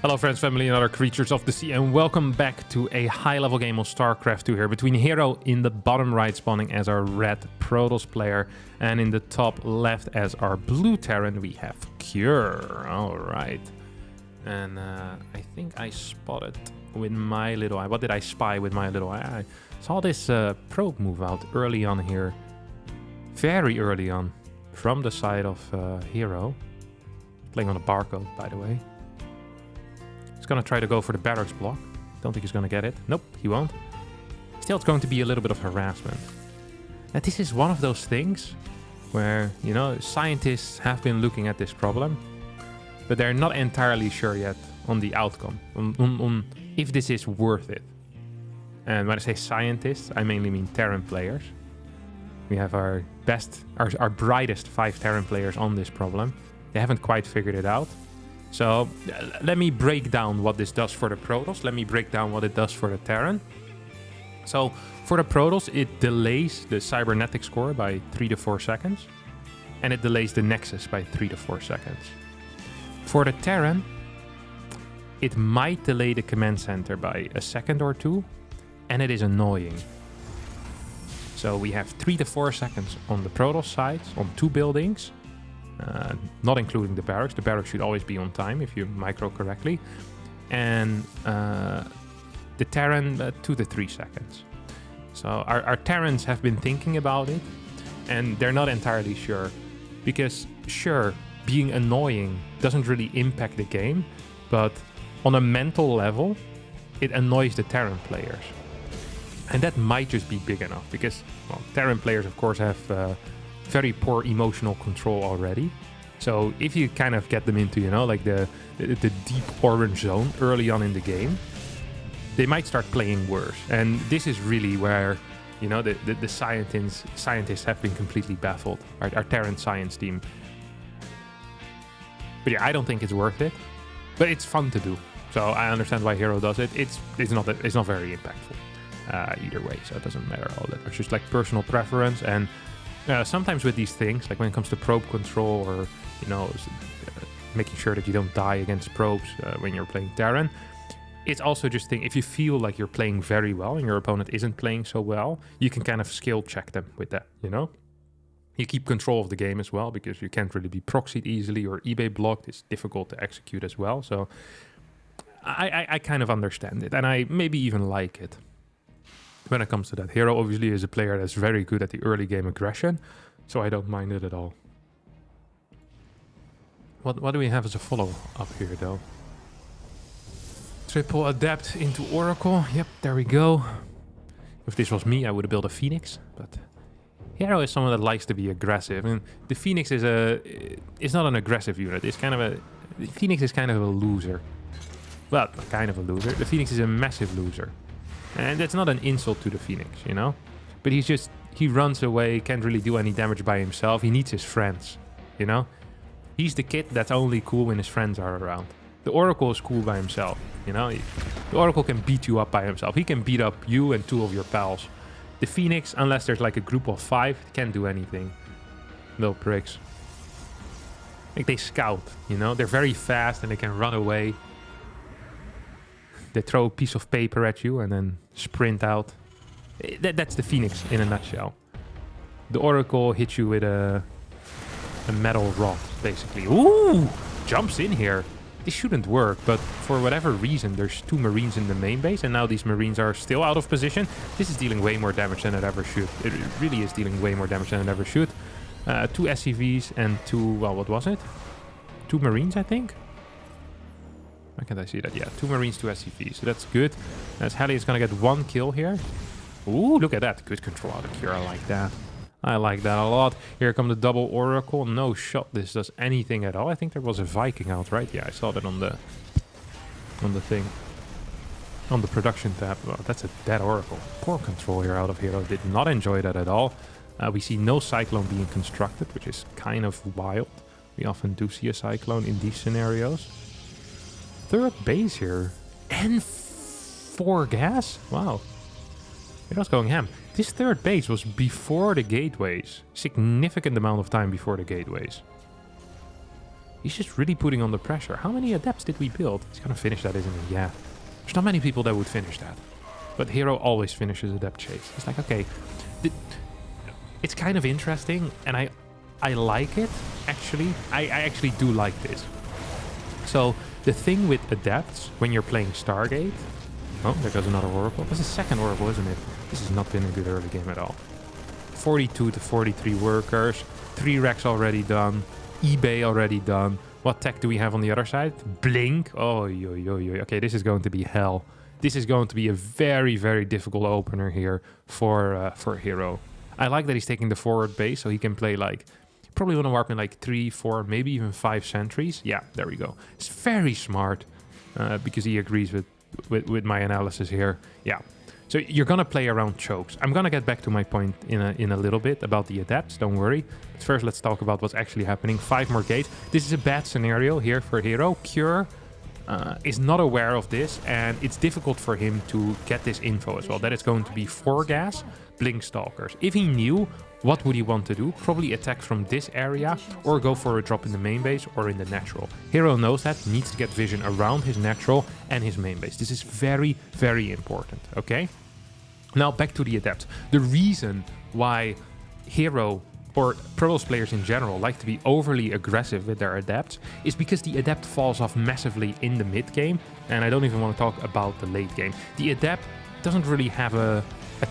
Hello friends, family and other creatures of the sea, and welcome back to a high-level game of StarCraft 2 here between Hero in the bottom right spawning as our red Protoss player, and in the top left as our blue Terran we have Cure. Alright. And I think I spotted with my little eye. What did I spy with my little eye? I saw this probe move out early on here. Very early on. From the side of Hero. Playing on a barcode, by the way. He's gonna try to go for the barracks block. Don't think he's gonna get it. Nope, he won't. Still, it's going to be a little bit of harassment. Now, this is one of those things where, you know, scientists have been looking at this problem, but they're not entirely sure yet on the outcome, on if this is worth it. And when I say scientists, I mainly mean Terran players. We have our brightest 5 Terran players on this problem. They haven't quite figured it out. So let me break down what this does for the Protoss. Let me break down what it does for the Terran. So for the Protoss, it delays the cybernetic score by 3 to 4 seconds. And it delays the Nexus by 3 to 4 seconds. For the Terran, it might delay the command center by a second or two. And it is annoying. So we have 3 to 4 seconds on the Protoss side, on 2 buildings. Not including the barracks. The barracks should always be on time if you micro correctly. And the Terran, 2 to 3 seconds. So our Terrans have been thinking about it, and they're not entirely sure. Because, sure, being annoying doesn't really impact the game, but on a mental level, it annoys the Terran players. And that might just be big enough, because, well, Terran players, of course, have very poor emotional control already. So if you kind of get them into, you know, like the deep orange zone early on in the game, they might start playing worse. And this is really where, you know, the scientists have been completely baffled. Our Terran science team. But yeah, I don't think it's worth it. But it's fun to do. So I understand why Hero does it. It's not very impactful either way. So it doesn't matter all that. It's just like personal preference. And sometimes with these things, like when it comes to probe control or, you know, making sure that you don't die against probes when you're playing Terran, it's also just if you feel like you're playing very well and your opponent isn't playing so well, you can kind of skill check them with that, you know? You keep control of the game as well because you can't really be proxied easily or eBay blocked. It's difficult to execute as well. So I kind of understand it, and I maybe even like it. When it comes to that, Hero obviously is a player that's very good at the early game aggression, so I don't mind it at all. What do we have as a follow-up here, though? Triple Adept into Oracle. Yep, there we go. If this was me, I would have built a Phoenix, but Hero is someone that likes to be aggressive, and the Phoenix is not an aggressive unit. It's kind of the Phoenix is kind of a loser. Well, kind of a loser. The Phoenix is a massive loser. And that's not an insult to the Phoenix, you know? But he runs away, can't really do any damage by himself. He needs his friends, you know? He's the kid that's only cool when his friends are around. The Oracle is cool by himself, you know? The Oracle can beat you up by himself. He can beat up you and 2 of your pals. The Phoenix, unless there's like a group of 5, can't do anything. Little pricks. Like, they scout, you know? They're very fast and they can run away. They throw a piece of paper at you and then sprint out. That's the Phoenix in a nutshell. The Oracle hits you with a metal rod, basically. Ooh! Jumps in here. This shouldn't work, but for whatever reason, there's 2 Marines in the main base, and now these Marines are still out of position. This is dealing way more damage than it ever should. It really is dealing way more damage than it ever should. 2 SCVs and 2, well, what was it? 2 Marines, I think? Why can't I see that? Yeah, 2 Marines, 2 SCVs. So that's good. As Heli is going to get 1 kill here. Ooh, look at that. Good control out of Cure. I like that. I like that a lot. Here come the double Oracle. No shot this does anything at all. I think there was a Viking out, right? Yeah, I saw that on the thing. On the production tab. Well, that's a dead Oracle. Poor control here out of Hero. Did not enjoy that at all. We see no Cyclone being constructed, which is kind of wild. We often do see a Cyclone in these scenarios. 3rd base here. And 4 gas? Wow. It was going ham. This 3rd base was before the gateways. Significant amount of time before the gateways. He's just really putting on the pressure. How many adepts did we build? He's gonna finish that, isn't he? Yeah. There's not many people that would finish that. But Hero always finishes adept chase. It's like, okay, it's kind of interesting, and I like it, actually. I actually do like this. So the thing with adepts, when you're playing Stargate... Oh, there goes another Oracle. That's the second Oracle, isn't it? This has not been a good early game at all. 42 to 43 workers. 3 racks already done. eBay already done. What tech do we have on the other side? Blink. Oh, yo, yo, yo. Okay, this is going to be hell. This is going to be a very, very difficult opener here for Hero. I like that he's taking the forward base, so he can play like... Probably want to warp in like 3, 4, maybe even 5 sentries. Yeah, there we go. It's very smart because he agrees with my analysis here. Yeah. So you're going to play around chokes. I'm going to get back to my point in a little bit about the adepts, don't worry. But first, let's talk about what's actually happening. 5 more gates. This is a bad scenario here for Hero. Cure is not aware of this, and it's difficult for him to get this info as well. That it's going to be 4 gas, Blink Stalkers. If he knew, what would he want to do? Probably attack from this area or go for a drop in the main base or in the natural. Hero knows that, needs to get vision around his natural and his main base. This is very, very important, okay? Now back to the adepts. The reason why Hero or Protoss players in general like to be overly aggressive with their adepts is because the adept falls off massively in the mid game, and I don't even want to talk about the late game. The adept doesn't really have a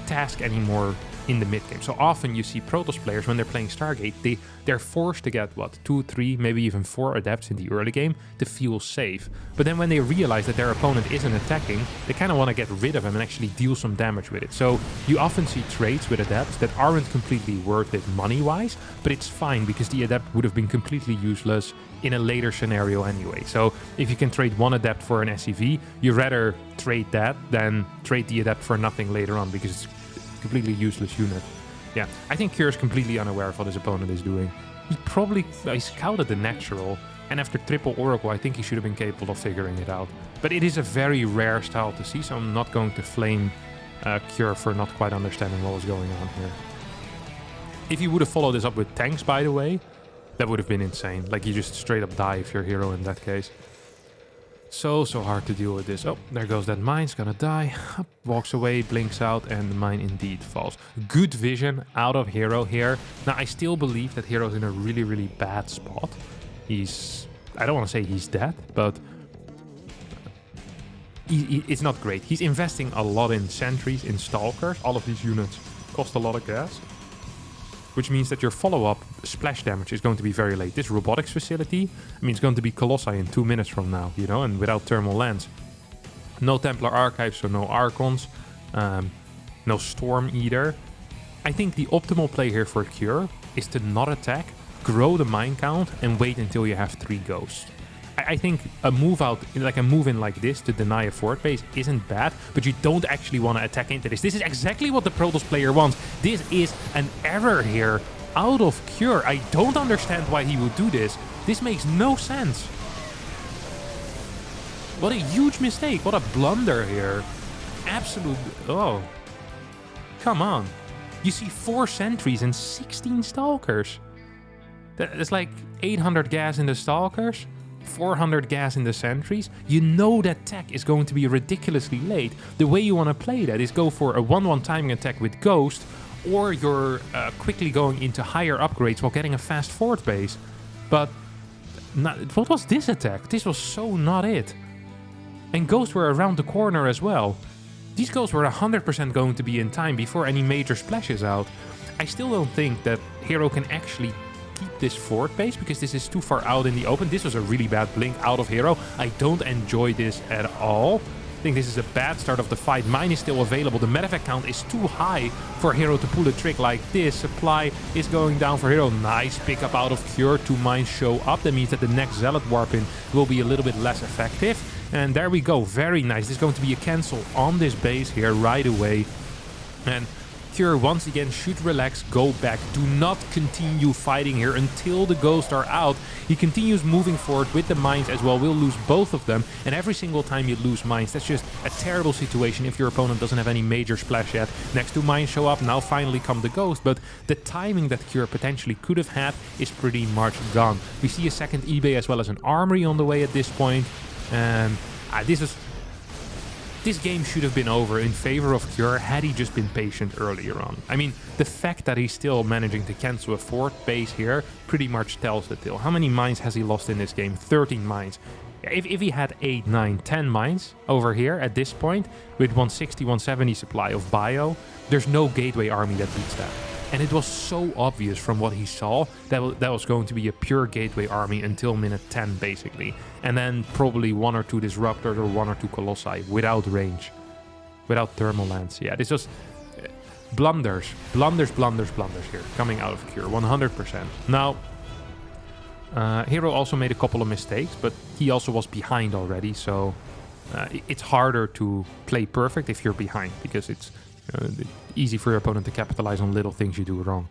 task anymore in the mid game. So often you see Protoss players, when they're playing Stargate, they're forced to get, what, 2, 3, maybe even 4 adepts in the early game to feel safe. But then when they realize that their opponent isn't attacking, they kind of want to get rid of him and actually deal some damage with it. So you often see trades with adepts that aren't completely worth it money-wise, but it's fine because the adept would have been completely useless in a later scenario anyway. So if you can trade 1 adept for an SCV, you rather trade that than trade the adept for nothing later on because it's completely useless unit. Yeah, I think Cure is completely unaware of what his opponent is doing. He scouted the natural, and after triple Oracle, I think he should have been capable of figuring it out. But it is a very rare style to see, so I'm not going to flame Cure for not quite understanding what was going on here. If he would have followed this up with tanks, by the way, that would have been insane. Like, you just straight up die if you're Hero in that case. So hard to deal with this. Oh, there goes that mine. It's gonna die. Walks away, blinks out, and the mine indeed falls. Good vision out of Hero here. Now, I still believe that Hero's in a really, really bad spot. I don't want to say he's dead, but it's not great. He's investing a lot in sentries, in stalkers. All of these units cost a lot of gas, which means that your follow-up splash damage is going to be very late. This robotics facility, I mean, it's going to be Colossi in 2 minutes from now, you know, and without thermal lens. No Templar Archives, so no Archons, no Storm either. I think the optimal play here for Cure is to not attack, grow the mine count, and wait until you have 3 ghosts. I think a move in like this to deny a fort base isn't bad, but you don't actually want to attack into this. This is exactly what the Protoss player wants. This is an error here out of Cure. I don't understand why he would do this. This makes no sense. What a huge mistake. What a blunder here. Absolute... Oh. Come on. You see 4 sentries and 16 stalkers. That's like 800 gas in the stalkers. 400 gas in the sentries. You know that tech is going to be ridiculously late. The way you want to play that is go for a 1-1 timing attack with Ghost, or you're quickly going into higher upgrades while getting a fast fort base. But what was this attack? This was so not it. And Ghosts were around the corner as well. These Ghosts were 100% going to be in time before any major splashes out. I still don't think that Hero can actually keep this fort base because this is too far out in the open. This was a really bad blink out of Hero. I don't enjoy this at all. I think this is a bad start of the fight. Mine is still available. The medevac count is too high for Hero to pull a trick like this. Supply is going down for Hero. Nice pickup out of Cure. 2 mines show up. That means that the next Zealot warp-in will be a little bit less effective. And there we go. Very nice. This is going to be a cancel on this base here right away. And Cure once again should relax, go back. Do not continue fighting here until the ghosts are out. He continues moving forward with the mines as well. We'll lose both of them. And every single time you lose mines, that's just a terrible situation if your opponent doesn't have any major splash yet. Next two mines show up, now finally come the ghost. But the timing that Cure potentially could have had is pretty much gone. We see a second eBay as well as an armory on the way at this point. And this game should have been over in favor of Cure had he just been patient earlier on. I mean, the fact that he's still managing to cancel a fourth base here pretty much tells the tale. How many mines has he lost in this game? 13 mines. If he had 8, 9, 10 mines over here at this point with 160, 170 supply of bio, there's no gateway army that beats that. And it was so obvious from what he saw that was going to be a pure gateway army until minute 10, basically. And then probably 1 or 2 disruptors or 1 or 2 colossi without range, without thermal lance. Yeah, this was blunders here coming out of Cure, 100%. Now, Hero also made a couple of mistakes, but he also was behind already, so it's harder to play perfect if you're behind, because it's easy for your opponent to capitalize on little things you do wrong.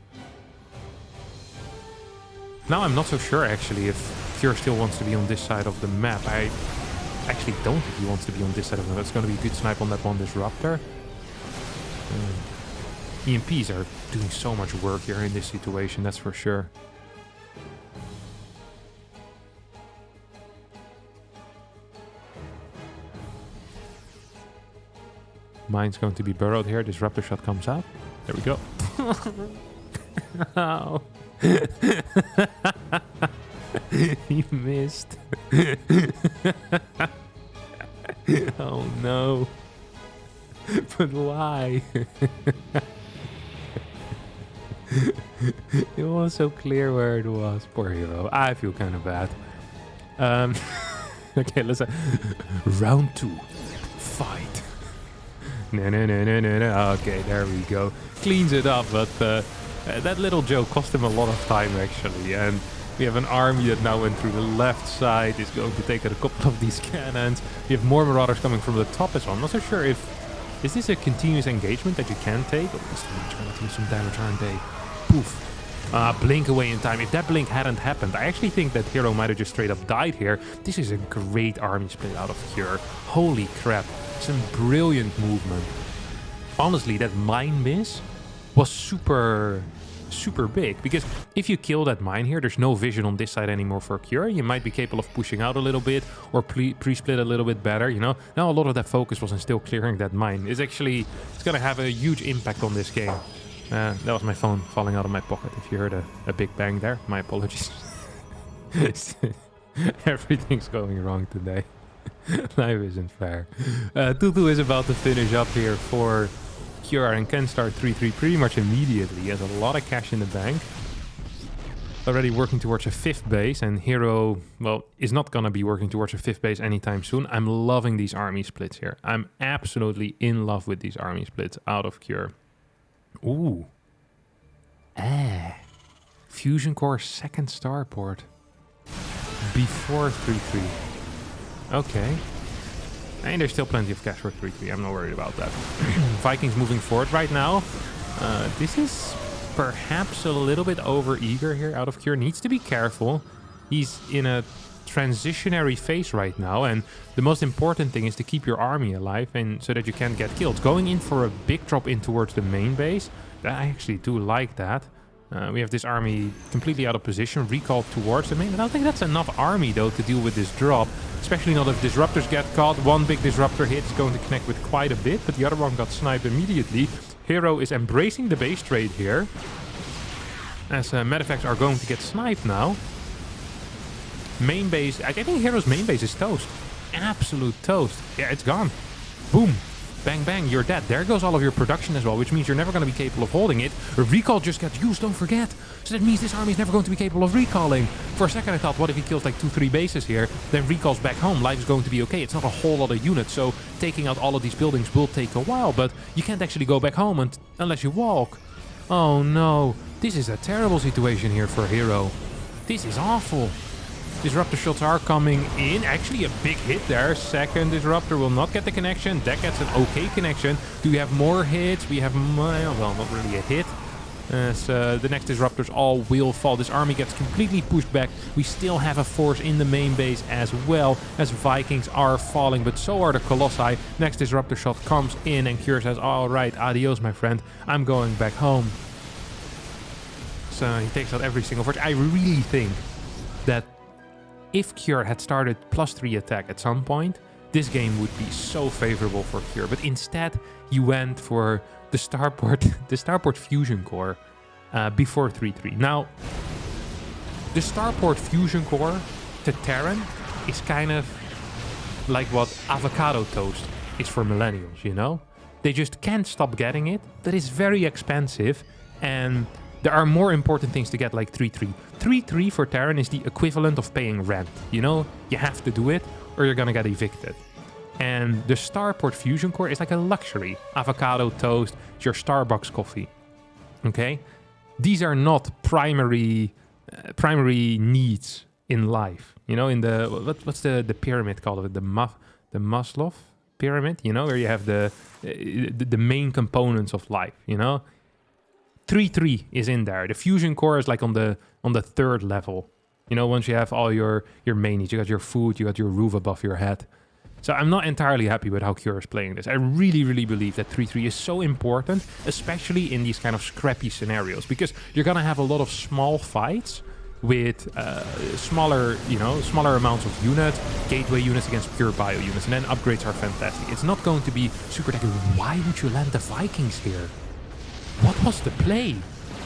Now I'm not so sure actually if Cure still wants to be on this side of the map. I actually don't think he wants to be on this side of the map. It's going to be a good snipe on that one disruptor. EMPs are doing so much work here in this situation, that's for sure. Mine's going to be burrowed here. Disruptor shot comes out. There we go. Oh. He missed. Oh no. But why? It was so clear where it was. Poor Hero. I feel kind of bad. Okay, let's round 2. Fight. No. Okay, there we go. Cleans it up, but that little joke cost him a lot of time, actually. And we have an army that now went through the left side. Is going to take out a couple of these cannons. We have more marauders coming from the top as well. I'm not so sure if... Is this a continuous engagement that you can take? Oh, this is trying to do some damage, aren't they? Poof. Blink away in time. If that blink hadn't happened, I actually think that Hero might have just straight up died here. This is a great army split out of Cure. Holy crap. Some brilliant movement. Honestly, that mine miss was super big, because if you kill that mine here, there's no vision on this side anymore for Cure. You might be capable of pushing out a little bit or pre-split a little bit better, you know. Now a lot of that focus was on still clearing that mine. It's going to have a huge impact on this game. That was my phone falling out of my pocket. If you heard a big bang there, my apologies. Everything's going wrong today. Life isn't fair. Tutu is about to finish up here for Cure and can start 3-3 pretty much immediately. He has a lot of cash in the bank. Already working towards a 5th base, and Hero, well, is not going to be working towards a 5th base anytime soon. I'm loving these army splits here. I'm absolutely in love with these army splits out of Cure. Ooh. Fusion Core 2nd starport. Before 3-3. Okay. And there's still plenty of cash for 3-3. I'm not worried about that. Vikings moving forward right now. This is perhaps a little bit over-eager here out of Cure. Needs to be careful. He's in a transitionary phase right now, and the most important thing is to keep your army alive and so that you can't get killed. Going in for a big drop in towards the main base, I actually do like that. We have this army completely out of position, recalled towards the main. I don't think that's enough army, though, to deal with this drop. Especially not if disruptors get caught. One big disruptor hit is going to connect with quite a bit, but the other one got sniped immediately. Hero is embracing the base trade here, as medevacts are going to get sniped now. Main base, I think Hero's main base is toast. Absolute toast. Yeah, it's gone. Boom. Bang, bang, you're dead. There goes all of your production as well, which means you're never going to be capable of holding it. A recall just got used, don't forget. So that means this army is never going to be capable of recalling. For a second I thought, what if he kills like 2-3 bases here, then recalls back home, life is going to be okay. It's not a whole lot of units, so taking out all of these buildings will take a while, but you can't actually go back home unless you walk. Oh no, this is a terrible situation here for Hero. This is awful. Disruptor shots are coming in. Actually, a big hit there. Second Disruptor will not get the connection. That gets an okay connection. Do we have more hits? We have, well, not really a hit. So the next Disruptors all will fall. This army gets completely pushed back. We still have a force in the main base as well, as Vikings are falling, but so are the Colossi. Next Disruptor shot comes in, and Cure says, all right, adios, my friend. I'm going back home. So he takes out every single force. I really think that if Cure had started +3 attack at some point, this game would be so favorable for Cure. But instead, he went for the Starport Fusion Core before 3-3. Now, the Starport Fusion Core to Terran is kind of like what avocado toast is for millennials, you know? They just can't stop getting it, but it's very expensive, and there are more important things to get, like 3-3. 3-3 for Terran is the equivalent of paying rent, you know? You have to do it, or you're gonna get evicted. And the Starport Fusion Core is like a luxury. Avocado toast, it's your Starbucks coffee. Okay? These are not primary needs in life. You know, in the what's the pyramid called? The Maslow pyramid, you know, where you have the main components of life, you know? 3-3 is in there. The Fusion Core is like on the third level. You know, once you have all your main needs, you got your food, you got your roof above your head. So I'm not entirely happy with how Cure is playing this. I really, really believe that 3-3 is so important, especially in these kind of scrappy scenarios, because you're gonna have a lot of small fights with smaller amounts of units, gateway units against pure bio units, and then upgrades are fantastic. It's not going to be super technical. Why would you land the Vikings here? What was the play?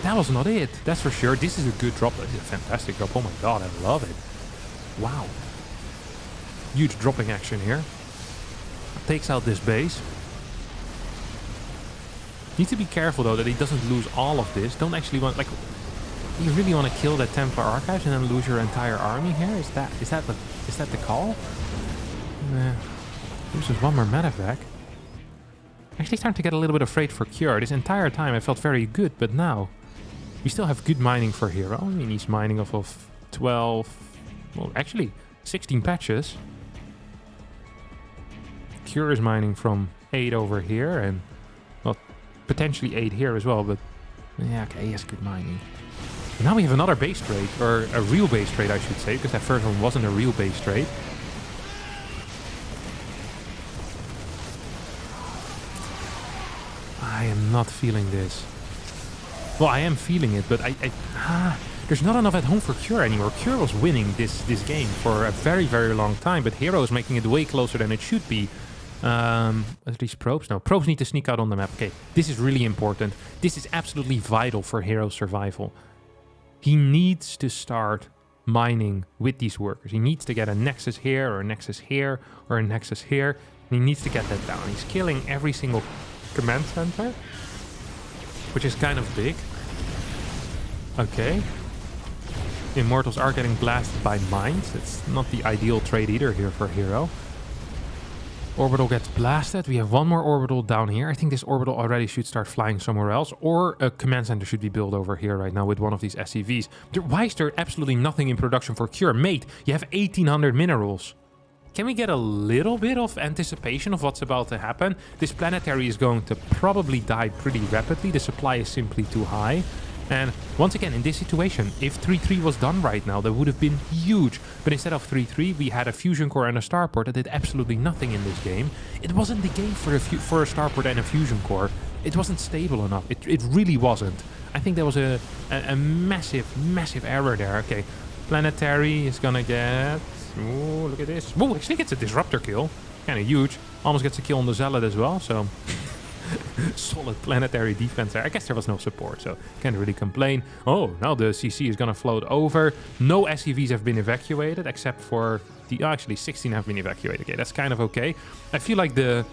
That was not it, that's for sure. This is a good drop. This is a fantastic drop. Oh my god, I love it. Wow. Huge dropping action here. Takes out this base. Need to be careful though that he doesn't lose all of this. Don't actually want, like, you really want to kill that Templar Archives and then lose your entire army here? Is that the call? Loses one more medevac. Actually starting to get a little bit afraid for Cure. This entire time I felt very good, but now we still have good mining for Hero. I mean, he's mining off of 12, well, actually 16 patches. Cure is mining from 8 over here, and well, potentially 8 here as well, but yeah, okay, he has good mining. But now we have another base trade, or a real base trade I should say, because that first one wasn't a real base trade. I am not feeling this. Well, I am feeling it, but there's not enough at home for Cure anymore. Cure was winning this game for a very, very long time, but Hero is making it way closer than it should be. At least probes? No, probes need to sneak out on the map. Okay, this is really important. This is absolutely vital for Hero's survival. He needs to start mining with these workers. He needs to get a nexus here, or a nexus here, or a nexus here. And he needs to get that down. He's killing every single command center, which is kind of big. Okay. Immortals are getting blasted by mines. It's not the ideal trade either here for Hero. Orbital gets blasted. We have one more orbital down here. I think this orbital already should start flying somewhere else, or a command center should be built over here right now with one of these SCVs. Why is there absolutely nothing in production for Cure? Mate, you have 1800 minerals. Can we get a little bit of anticipation of what's about to happen? This planetary is going to probably die pretty rapidly. The supply is simply too high. And once again, in this situation, if 3-3 was done right now, that would have been huge. But instead of 3-3, we had a Fusion Core and a Starport that did absolutely nothing in this game. It wasn't the game for a Starport and a Fusion Core. It wasn't stable enough. It really wasn't. I think there was a massive, massive error there. Okay, Planetary is gonna get... Oh, look at this. Oh, actually gets a Disruptor kill. Kind of huge. Almost gets a kill on the Zealot as well, so... Solid planetary defense there. I guess there was no support, so can't really complain. Oh, now the CC is gonna float over. No SCVs have been evacuated, except for the... Oh, actually, 16 have been evacuated. Okay, that's kind of okay. I feel like the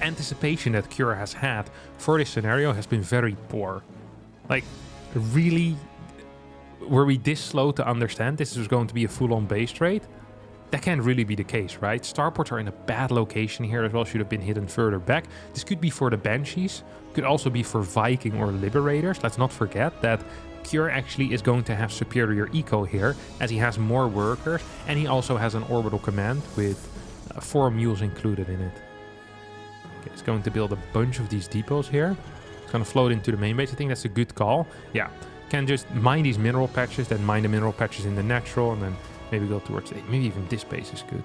anticipation that Cure has had for this scenario has been very poor. Like, really... Were we this slow to understand this was going to be a full-on base trade? That can't really be the case, right? Starports are in a bad location here as well, should have been hidden further back. This could be for the Banshees, could also be for Viking or Liberators. Let's not forget that Cure actually is going to have superior eco here, as he has more workers, and he also has an orbital command with 4 mules included in it. Okay, he's going to build a bunch of these depots here. It's going to float into the main base. I think that's a good call. Yeah, can just mine these mineral patches, then mine the mineral patches in the natural, and then maybe go towards maybe even this base is good.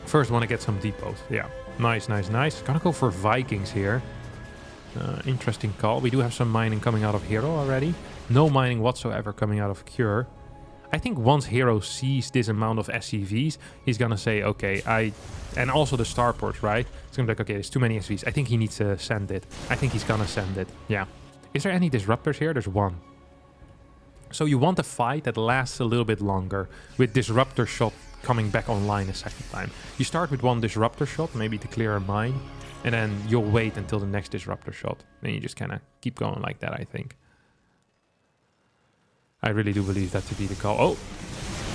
First, want to get some depots. Yeah, nice, nice, nice. Gonna go for Vikings here. Interesting call. We do have some mining coming out of Hero already. No mining whatsoever coming out of Cure. I think once Hero sees this amount of SCVs, he's gonna say, okay, and also the starports, right? It's gonna be like, okay, there's too many SCVs. I think he needs to send it. I think he's gonna send it. Yeah. Is there any disruptors here? There's one. So you want a fight that lasts a little bit longer with disruptor shot coming back online a second time. You start with one disruptor shot, maybe to clear a mine, and then you'll wait until the next disruptor shot. Then you just kind of keep going like that, I think. I really do believe that to be the call. Oh,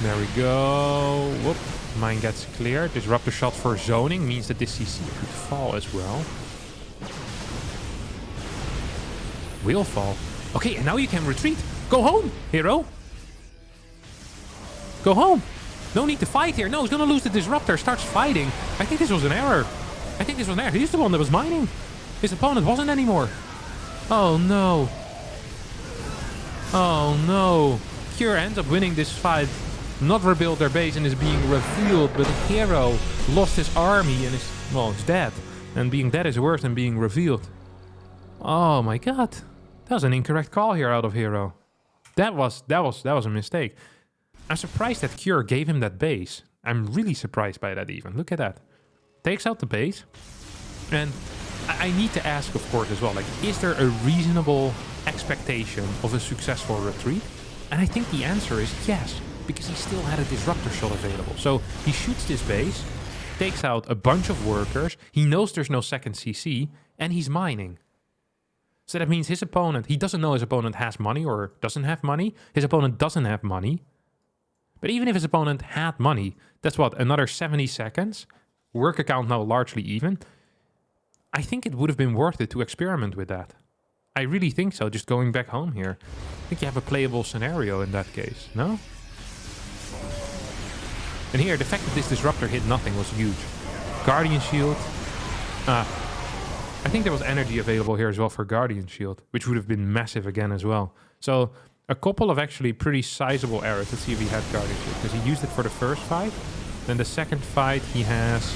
there we go. Whoop, mine gets cleared. Disruptor shot for zoning means that this CC could fall as well. Will fall. Okay, and now you can retreat. Go home, Hero. Go home. No need to fight here. No, he's gonna lose the disruptor. Starts fighting. I think this was an error. He's the one that was mining. His opponent wasn't anymore. Oh no. Oh no. Cure ends up winning this fight. Not rebuild their base and is being revealed, but Hero lost his army and is, well, he's dead. And being dead is worse than being revealed. Oh my god. That was an incorrect call here out of Hero. That was a mistake. I'm surprised that Cure gave him that base. I'm really surprised by that even. Look at that. Takes out the base. And I need to ask, of course, as well, like, is there a reasonable expectation of a successful retreat? And I think the answer is yes, because he still had a disruptor shot available. So he shoots this base, takes out a bunch of workers, he knows there's no second CC, and he's mining. So that means his opponent, he doesn't know his opponent has money or doesn't have money. His opponent doesn't have money. But even if his opponent had money, that's what, another 70 seconds? Work account now largely even. I think it would have been worth it to experiment with that. I really think so, just going back home here. I think you have a playable scenario in that case, no? And here, the fact that this disruptor hit nothing was huge. Guardian Shield. I think there was energy available here as well for Guardian Shield, which would have been massive again as well. So a couple of actually pretty sizable errors. Let's see if he had Guardian Shield, because he used it for the first fight. Then the second fight, he has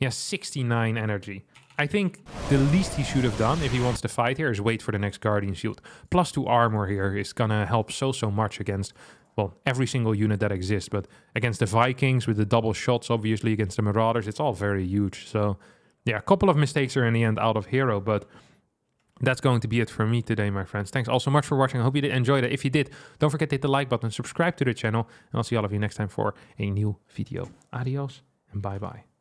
69 energy. I think the least he should have done if he wants to fight here is wait for the next Guardian Shield. +2 armor here is gonna help so much against, well, every single unit that exists. But against the Vikings with the double shots, obviously, against the Marauders, it's all very huge. So yeah, a couple of mistakes are in the end out of Hero, but that's going to be it for me today, my friends. Thanks all so much for watching. I hope you did enjoy it. If you did, don't forget to hit the like button, subscribe to the channel, and I'll see all of you next time for a new video. Adios and bye-bye.